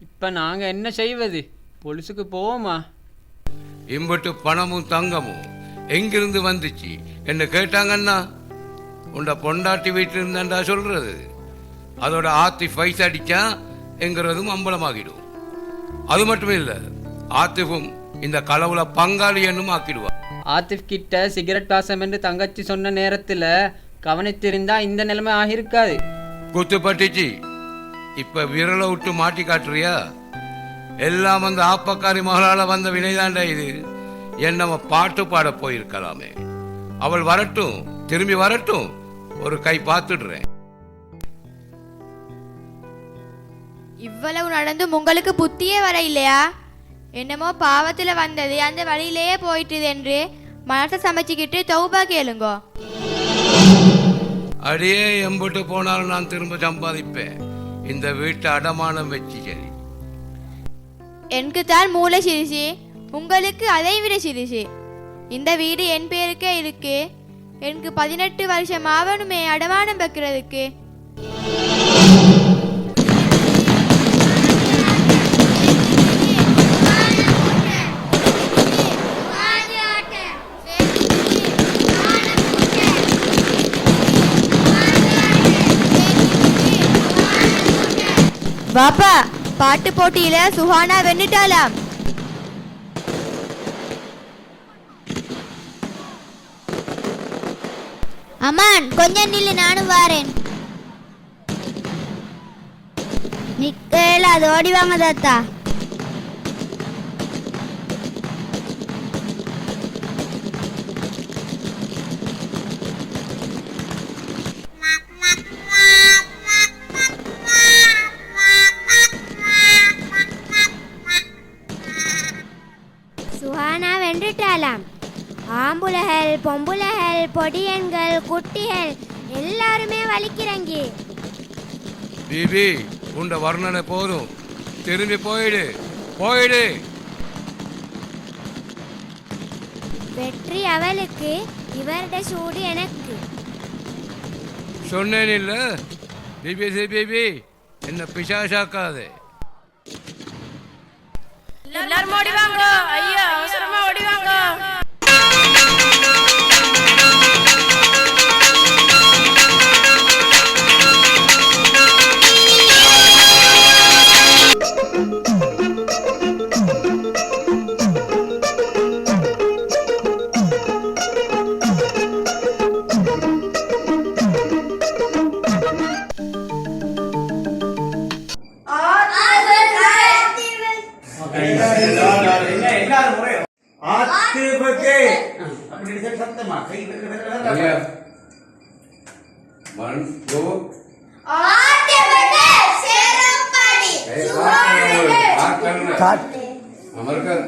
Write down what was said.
இப்ப நாங்க என்ன செய்வது? போலீஸுக்கு போவோமா? இம்பட்டு பணமும் தங்கமும் எங்கிருந்து வந்துச்சு என்ன கேட்டாங்கன்னா உண்ட பொண்டாட்டி வீட்டில் இருந்தாண்டா சொல்றது. அதோட ஆத்திஃப் வயசு அடிச்சா என்கிறதும் அம்பலமாகிடும். அது மட்டும் இல்ல, ஆத்திஃபும் இந்த களவுல பங்காளி என்னும் ஆக்கிடுவார். ஆத்திஃப் கிட்ட சிகரெட் வாசம் என்று தங்கச்சி சொன்ன நேரத்துல கவனித்திருந்தா இந்த நிலைமை ஆகிருக்காது. குத்து பட்டுச்சு. இப்ப விரலை விட்டு மாட்டி காட்டுறியா? எல்லாம் அந்த ஆப்பக்காரி மகளால வந்த வினைதாண்டா இது. என்னவ பாட்டு பாட போயிருக்கலாமே. அவள் வரட்டும், திரும்பி வரட்டும், ஒரு கை பார்த்துடுறேன். இவ்வளவு நடந்தும் உங்களுக்கு புத்தியே வர இல்லையா? என்னமோ பாவத்துல வந்தது அந்த வழியிலேயே போயிட்டுது என்று மனசை சமைச்சுக்கிட்டு தௌபா கேளுங்கோ. அடியே எம்பிட்டு போனாலும் நான் திரும்ப சம்பாதிப்பேன். இந்த வீட்டை அடமானம் வச்சு சரி. எனக்கு தான் மூளை சிரிச்சு, உங்களுக்கு அதை விட சிரிச்சு. இந்த வீடு என் பேருக்கே இருக்கு. எனக்கு 18 வருஷம் ஆவணுமே அடமானம் வைக்கிறதுக்கு. பாப்பா, பாட்டு போட்டியில சுஹானா வென்னுட்டாலாம். அம்மான், கொஞ்சம் நில்லு, நானும் வாரேன். நிக்கல, அது ஓடி வாங்க தாத்தா. சுஹானா வென்றுட்டாலாம். ஆம்புலகள், பொம்புலகள், பொடியன்கள், குட்டிகள் எல்லாருமே வலிக்கிறங்க. பிபி, உண்ட வர்ணனை போதும், திரும்பி போயிடு, போயிடு. வெற்றி அவளுக்கு, இவருடைய சூடு எனக்கு. சொன்னேன் இல்ல பிபி, பிபி என்ன பிசாசாக்காதே. எல்லாரும் ஓடி வாங்க. ஐயா, அவசரமா ஓடி வாங்க. अमरकर